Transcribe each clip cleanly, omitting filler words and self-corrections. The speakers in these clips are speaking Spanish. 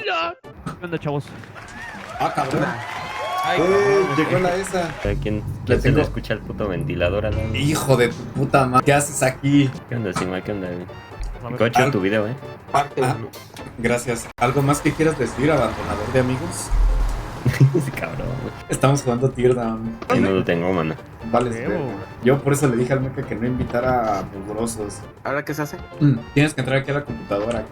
¡Hola! ¿Qué onda, chavos? Ah, cabrón. Ay, Llegó la esa. ¿Quién Le se tengo- le escucha el puto ventilador al lado? Hijo de tu puta madre. ¿Qué haces aquí? ¿Qué onda, Sima? ¿Qué onda? A ver, Cocho en tu video, Parte Ah, uno. gracias. ¿Algo más que quieras decir, abandonador de amigos? Ese cabrón, güey. Estamos jugando Teardown. Yo no lo tengo, mano. Vale, Creo. yo por eso le dije al meca que no invitara a mugrosos. ¿Ahora qué se hace? Tienes que entrar aquí a la computadora.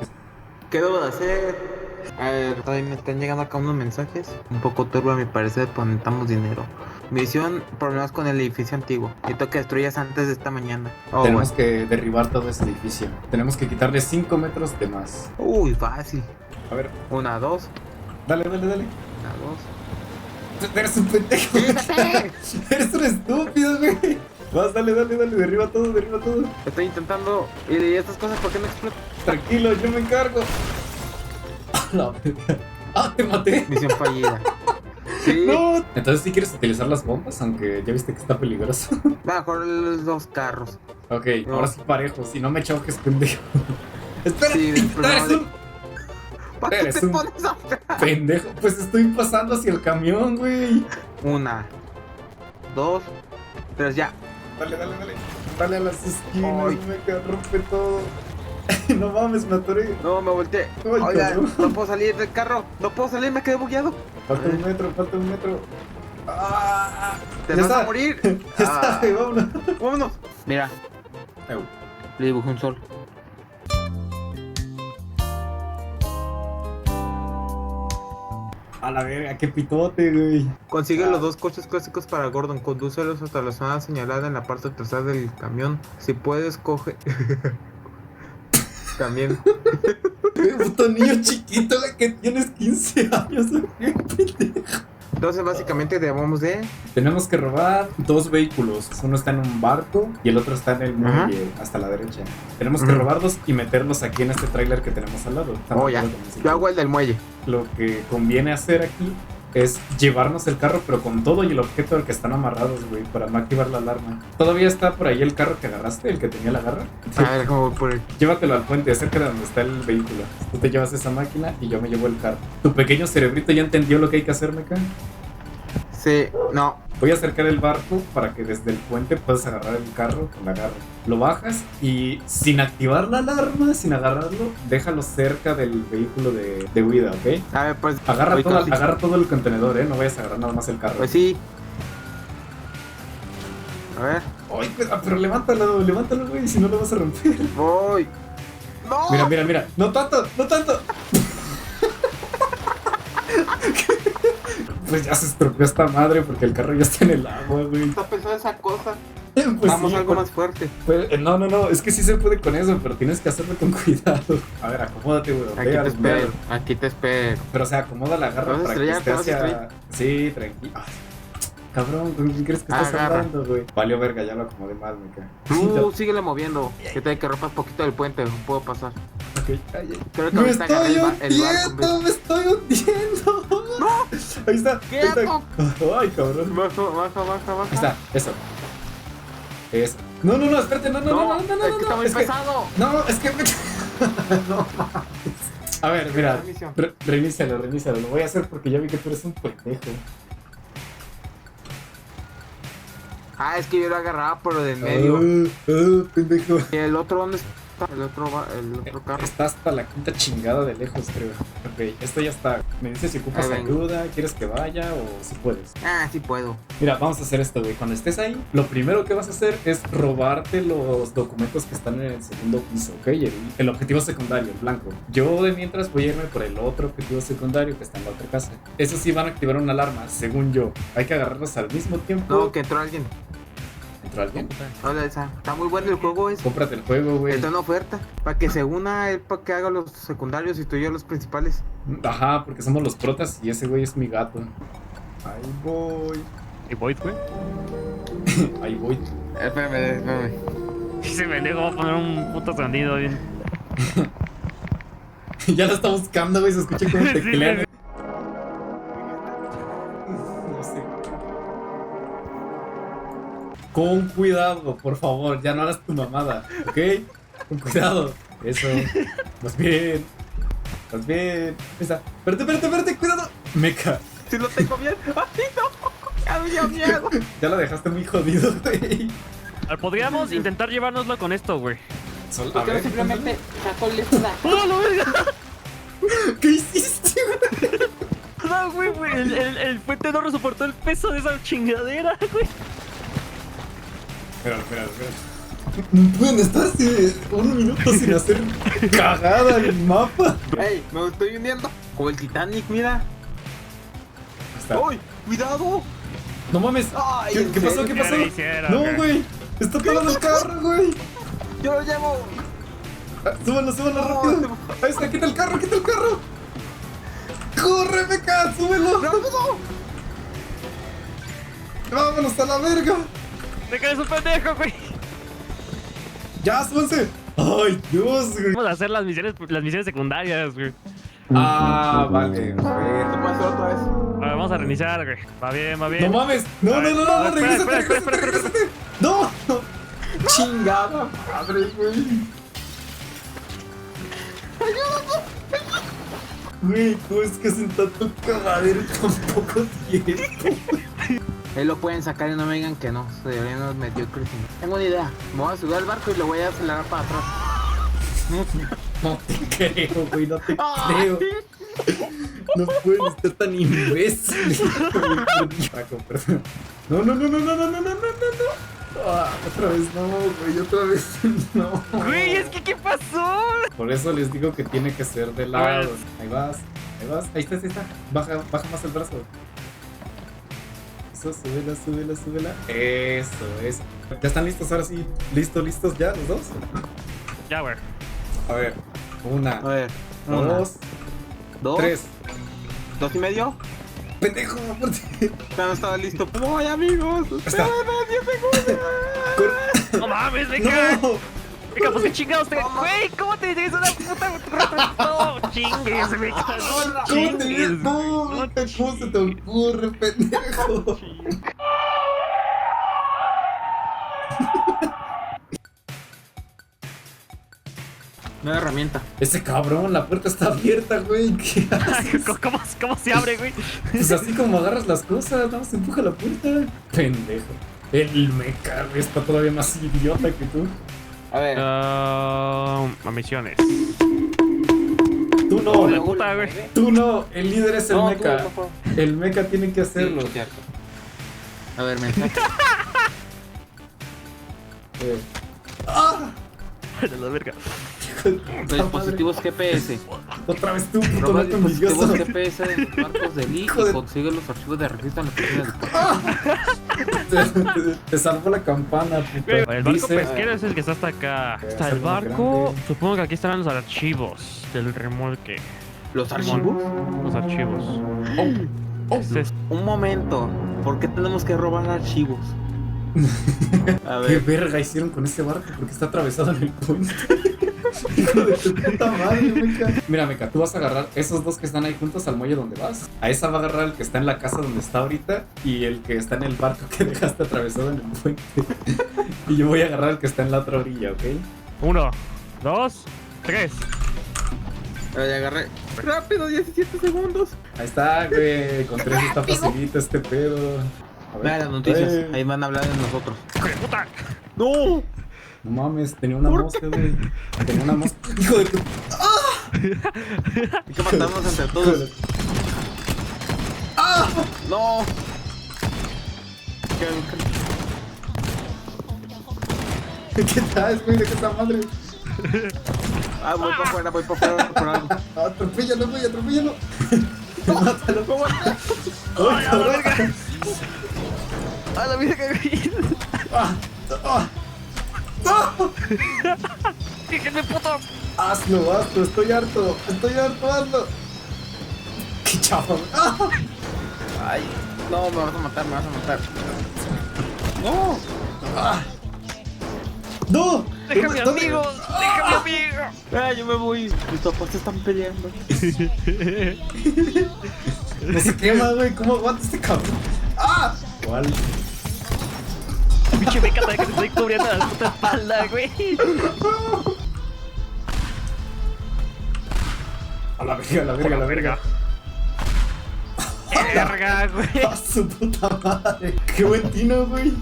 ¿Qué debo de hacer? A ver, todavía me están llegando acá unos mensajes. Un poco turbio a mi parecer, pues necesitamos dinero. Misión, problemas con el edificio antiguo. Necesito que destruyas antes de esta mañana. Oh, Tenemos que derribar todo ese edificio. Tenemos que quitarle 5 metros de más. Uy, fácil. A ver, 1, 2, dale. 1, 2. Eres un pendejo. Eres un estúpido, güey. Vas, dale. Derriba todo. Estoy intentando. ¿Y estas cosas por qué no explotan? Tranquilo, yo me encargo. La verga. Ah, te maté. Misión fallida. Sí. No. Entonces, ¿sí quieres utilizar las bombas? Aunque ya viste que está peligroso. Mejor los dos carros. Ok, No. ahora sí parejo. Si no me choques, pendejo. Espera, Sí, pero eres no- un ¿Para qué Eres te un- pones a ver? pendejo. Pues estoy pasando hacia el camión, güey. 1, 2, 3, ya. Dale. Dale a las esquinas, Ay. me rompe todo. No mames, me atoré. No, me volteé. Ay, Oiga, cabrón. no puedo salir del carro. No puedo salir, me quedé bugueado. Falta un metro. Ah, Te ya vas está. a morir. Ya está, güey, vámonos. Vámonos. Mira, Ew. le dibujé un sol. A la verga, qué pitote, güey. Consigue los dos coches clásicos para Gordon. Condúcelos hasta la zona señalada en la parte trasera del camión. Si puedes, coge. También. Puto niño chiquito, güey, que tienes 15 años. Qué pendejo. Entonces, básicamente, debemos de. Tenemos que robar dos vehículos. Uno está en un barco y el otro está en el Ajá. muelle, hasta la derecha. Tenemos que Ujú. robarlos y meterlos aquí en este tráiler que tenemos al lado. Oh, ya. Yo hago el del muelle. Lo que conviene hacer aquí es llevarnos el carro, pero con todo y el objeto al que están amarrados, güey, para no activar la alarma. ¿Todavía está por ahí el carro que agarraste, el que tenía la garra? A ver, ¿cómo voy por el. Llévatelo al puente, cerca de donde está el vehículo. Tú te llevas esa máquina y yo me llevo el carro. Tu pequeño cerebrito ya entendió lo que hay que hacer, meca. Sí, no. Voy a acercar el barco para que desde el puente puedas agarrar el carro con la garra. Lo bajas y sin activar la alarma, sin agarrarlo, déjalo cerca del vehículo de huida, ¿ok? A ver, pues. Agarra, voy casi. agarra todo el contenedor, ¿eh? No vayas a agarrar nada más el carro. Pues sí. A ver, Ay, pero levántalo, güey, si no lo vas a romper. voy. ¡No! Mira. No tanto. Pues ya se estropeó esta madre porque el carro ya está en el agua, güey. Está pensando esa cosa. Pues Vamos sí, algo más fuerte. No, es que sí se puede con eso, pero tienes que hacerlo con cuidado. A ver, acomódate, güey. Aquí te espero. Aquí te espero. Pero o sea, acomoda la garra ¿Te vas a para que estrellar? esté ¿Te vas a hacia... Sí, tranquilo. Ay, cabrón, ¿con quién crees que estás Agarra. hablando, güey? Valió verga, ya lo acomodé mal, me cae. Tú síguele moviendo. Que te que rompas poquito del puente. No puedo pasar. Ok, ay. Creo que ¡Me ahorita agarré estoy el barco. hundiendo! ¡Me estoy hundiendo! ¡No! Ahí está. ¿Qué ahí está. hago? Ay, cabrón. Baja. Ahí está, eso. No, espérate, no. Es que está muy es que- pesado. No, es que no mames. A ver, mira, Reinicio. reinícialo. Lo voy a hacer porque ya vi que tú eres un pendejo. Ah, es que yo lo agarraba por lo del medio. Pendejo. ¿Y el otro dónde está? El otro carro. Está hasta la quinta chingada de lejos, creo. Ok, esto ya está. Me dices si ocupas Ahí vengo. ayuda, quieres que vaya o si puedes. Ah, sí puedo. Mira, vamos a hacer esto, güey. Cuando estés ahí, lo primero que vas a hacer es robarte los documentos que están en el segundo piso, ¿ok? El objetivo secundario, el blanco. Yo de mientras voy a irme por el otro objetivo secundario que está en la otra casa. Esos sí van a activar una alarma, según yo. Hay que agarrarlos al mismo tiempo. No, que entró alguien. ¿Entró alguien? Hola, está muy bueno el juego ese. Cómprate el juego, güey. Está en oferta. Para que se una él, para que haga los secundarios y tú y yo los principales. Ajá, porque somos los protas y ese güey es mi gato. Ahí voy. ¿Y Void, güey? Ahí voy. Espérame. Ese pendejo va a poner un puto sonido bien. Ya lo está buscando, güey. Se escucha como Sí, teclean. sí, No sé. Con cuidado, por favor. Ya no hagas tu mamada, ¿ok? Con cuidado. Eso. Más bien. ¿Estás bien? Esa. Espérate, cuidado. Mecha. Si lo tengo bien. ¡Ay, no! Ya me dio miedo. Ya la dejaste muy jodido, güey. Podríamos intentar llevárnoslo con esto, güey. A Porque ver, simplemente sacó el escudo. ¡Oh, la verga! ¿qué hiciste, güey? No, güey, el puente no soportó el peso de esa chingadera, güey. Espera. No pueden estar un minuto sin hacer cagada en el mapa. ¡Ey! Me estoy hundiendo. Como el Titanic, mira. Está. ¡Uy! ¡Cuidado! No mames. Ay, ¿Qué ¿en pasó? serio? ¿Qué pasó? ¿Qué le hicieron, No, güey? güey. Está parado el carro, güey. ¡Yo lo llevo! Súbelo rápido. Ahí está, quita el carro. ¡Corre, Mecha! ¡Súbelo! ¡Rápido! ¡Vámonos a la verga! Me caes un pendejo, güey. ¡Ya, súbanse! ¡Ay, Dios, güey! Vamos a hacer las misiones secundarias, güey. Ah, vale. ¿Se puede hacer otra vez? A ver, vamos a reiniciar, güey. Va bien. No mames. No, A ver, a ver, regrésate. espera. No. Chingada madre, güey. Güey, ¿cómo es que hacen tanto cagadero en tan poco tiempo? Ahí lo pueden sacar y no me digan que no. Se deberían los mediocres. Tengo una idea. Me voy a subir al barco y lo voy a acelerar para atrás. No te creo, güey, no te creo. No pueden estar tan imbéciles. Paco, perdón. No. Otra vez no, no. Güey, es que ¿qué pasó? Por eso les digo que tiene que ser de lado. Ahí vas. Ahí está. Baja más el brazo. Eso, súbela. Eso es. ¿Ya están listos ahora sí? ¿Listos ya los dos? Ya, güey. A ver. Una, A ver. dos, Dos. 3. 2 y medio. ¡Pendejo! aparte. Ya no estaba listo. ¡Voy, amigos! Está. ¡Espérame 10 segundos! No mames, venga. ¡No! Venga, pues qué chingados te. Güey, ¿cómo te tienes una puta? No, chingues, me ¿Cómo te chingues. No, ¿cómo se te ocurre, pendejo? Nueva herramienta. Ese cabrón, la puerta está abierta, güey. ¿Qué haces? ¿Cómo se abre, güey? Pues así como agarras las cosas, nada más empuja la puerta. Pendejo. El Mecha, güey, está todavía más idiota que tú. A ver. A misiones. Tú no, La puta, güey. tú no. El líder es el No, Mecha. tú, por favor. El Mecha tiene que hacerlo. Sí, cierto. A ver, mensaje. ¡Ah! De la verga. Hijo de puta Dispositivos GPS. madre. Otra vez tú, puto Roba Mecha dispositivos envidioso. GPS de los barcos de Lee Hijo de- y consigue los archivos de registro en la oficina del puerto. Te salvó la campana, Güey, puta. el barco Dice- pesquero es el que está hasta acá. Está el hacerlo más barco. grande. Supongo que aquí estarán los archivos del remolque. ¿Los archivos? Los archivos. Este es- Un momento. ¿Por qué tenemos que robar archivos? A ¿Qué ver. verga hicieron con este barco? Porque está atravesado en el puente. Hijo de tu puta madre, Mecha. Mira, Mecha, tú vas a agarrar esos dos que están ahí juntos al muelle donde vas. A esa va a agarrar el que está en la casa donde está ahorita y el que está en el barco que dejaste atravesado en el puente. Y yo voy a agarrar el que está en la otra orilla, ¿ok? 1, 2, 3. Ya agarré. Rápido, 17 segundos. Ahí está, güey. Con 3 está facilito este pedo. A ver. Vea las noticias. Ahí van a hablar de nosotros. ¡Hijo de puta! ¡No! No mames, tenía una mosca, güey. Tenía una mosca. Hijo de tu. Hay que matarnos entre todos. ¡Ah! ¡No! ¿Qué tal, güey? ¿De qué esta madre? Ah, voy para afuera, voy para afuera por algo. Atropéllalo, güey, atropéllalo. Mátalo. ¡Ay, ¡A la cabrón! verga! ¡A la verga, güey! ¡Ah! ¡Ah! ¡Ah! ¡Déjenme, puto! Hazlo, estoy harto, hazlo. ¡Qué chafa! ¡Ah! Ay, no, me vas a matar, me vas a matar. ¡No! ¡Ah! ¡No! ¡Déjame, ¿Dónde? amigo! ¡Déjame, amigo! ¡Ah, yo me voy! Mis papás se están peleando. No se quema, güey, ¿cómo aguanta este cabrón? ¡Ah! ¿Cuál? Pinche meca, que te estoy cubriendo la puta espalda, güey. A la verga, a la verga, a la verga. Verga, güey. A su puta madre. Qué buen tino, güey.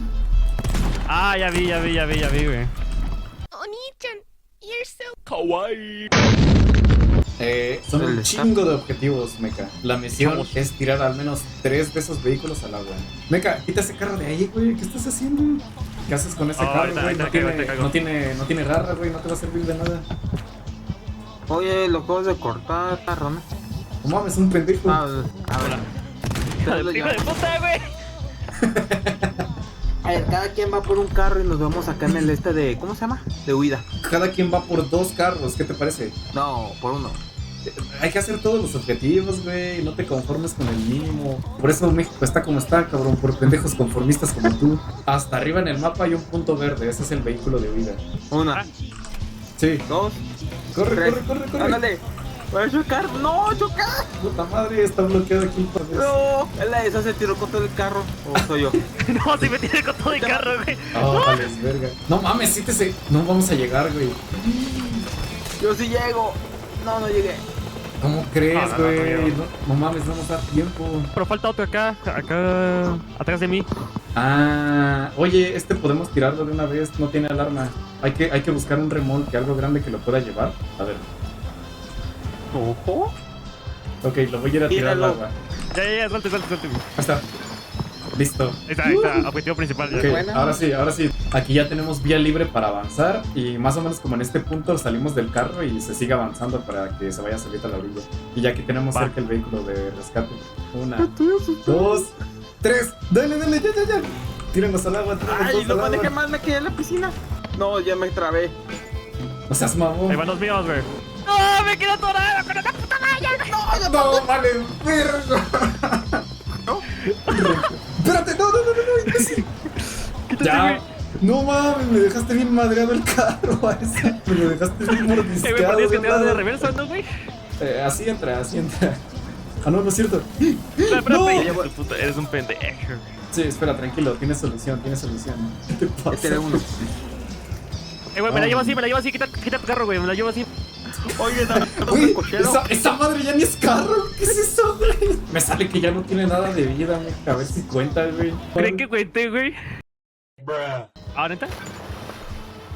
Ah, ya vi, güey. Oni-chan, you're so Kawaii. Son un El chingo de objetivos, Mecha. La misión es tirar al menos 3 de esos vehículos al agua. Mecha, quita ese carro de ahí, güey. ¿Qué estás haciendo? ¿Qué haces con ese carro, ahorita güey? caigo. No tiene garra, güey. No te va a servir de nada. Oye, lo acabas de cortar, Rona. No mames, un pendejo. A ver. Hijo de puta, güey. A ver, cada quien va por un carro y nos vemos acá en el este de... ¿Cómo se llama? De huida. Cada quien va por 2 carros. ¿Qué te parece? No, por uno. Hay que hacer todos los objetivos, güey. No te conformes con el mínimo. Por eso México está como está, cabrón. Por pendejos conformistas como tú. Hasta arriba en el mapa hay un punto verde. Ese es el vehículo de huida. Una, Sí. dos, Corre, tres. corre. Ándale. Voy a chocar. No, chocar. Puta madre, está bloqueado aquí por vez. No. Esa se tiró con todo el carro. ¿O soy yo? No, si me tiene con todo el carro, güey. Oh, vales, verga. No mames, sí no vamos a llegar, güey. Yo sí llego. No, no llegué. ¿Cómo crees, No, güey? no. No mames, no nos da tiempo. Pero falta otro acá, atrás de mí. Ah, oye, podemos tirarlo de una vez, no tiene alarma. Hay que buscar un remolque, algo grande que lo pueda llevar. A ver. Ojo. Ok, lo voy a ir a tirar al Tíralo. agua. Ya, suelte. Ahí está. Listo. Ahí está, objetivo principal. Ya. Ok, buena. ahora sí. Aquí ya tenemos vía libre para avanzar y más o menos como en este punto salimos del carro y se sigue avanzando para que se vaya a salir a la orilla. Y ya aquí tenemos Va. cerca el vehículo de rescate. 1, 2, 3. Dale, ya. Tírenos al agua, Ay, todos no al maneje agua. más, me quedé en la piscina. No, ya me trabé. No seas mamón. Ahí van los míos, güey. ¡No, me quedo atorado con esta puta malla! No, vale, verga. ¿No? Espérate, no, imbécil. Quítate, Ya. güey. No mames, me dejaste bien madreado el carro. Me lo dejaste bien Güey, mordisqueado. pero tienes que de tirar de lado. reversa, ¿no, güey? Así entra. Ah, no es cierto. Espérate, No. hijo de puta, eres un pendejo. Sí, espera, tranquilo, tiene solución. ¿Qué te pasa? Este era uno. Güey, me la llevo así, quita tu carro, güey, me la llevo así. Oye, no, Güey, cochero. esa madre ya ni es carro. ¿Qué es eso, güey? Me sale que ya no tiene nada de vida, a ver si cuenta, güey. ¿Creen que cuente, güey? ¿Ah, neta?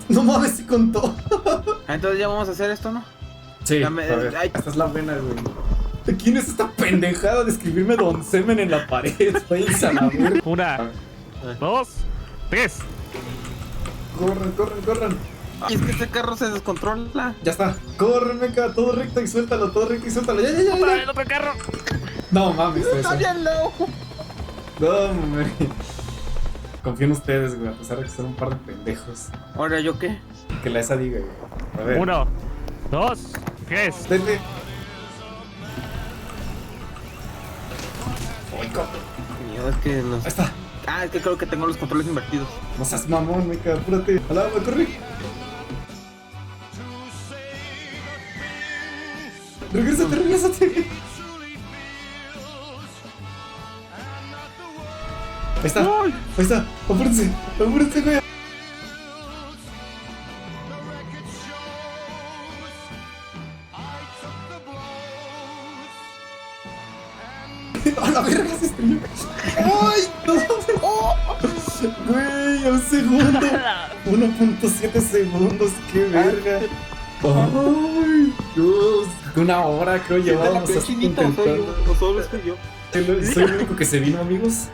No mames, si contó. Entonces ya vamos a hacer esto, ¿no? Sí, Ya a me- ver, ay. esta es la buena, güey. ¿Quién es esta pendejada de escribirme Don Semen en la pared? Váyanse a la verga. A Una, ver, 2, 3. corran. Ay, es que este carro se descontrola. Ya está. Corre, meca, todo recto y suéltalo. Ya. ¡Para el otro carro! No mames, eso. Está bien loco. No, hombre. Confío en ustedes, güey, a pesar de que son un par de pendejos. Ahora, ¿yo qué? Que la esa diga, güey. A ver. 1, 2, 3. Denle. Ay, cabrón. Miedo, es que los... Ahí está. Ah, es que creo que tengo los controles invertidos. No seas mamón, meca, apúrate. Al agua, corre. Regrésate. Ahí está. Apúrense, güey. A la verga se estrelló. ¡Ay! ¡No! Güey, a un segundo. 1.7 segundos, qué verga. ¡Ay! Dios. 1 hora creo llevábamos ¿Soy hasta chinito o soy yo? intentando. ¿O solo soy yo? Soy el único que se vino, amigos.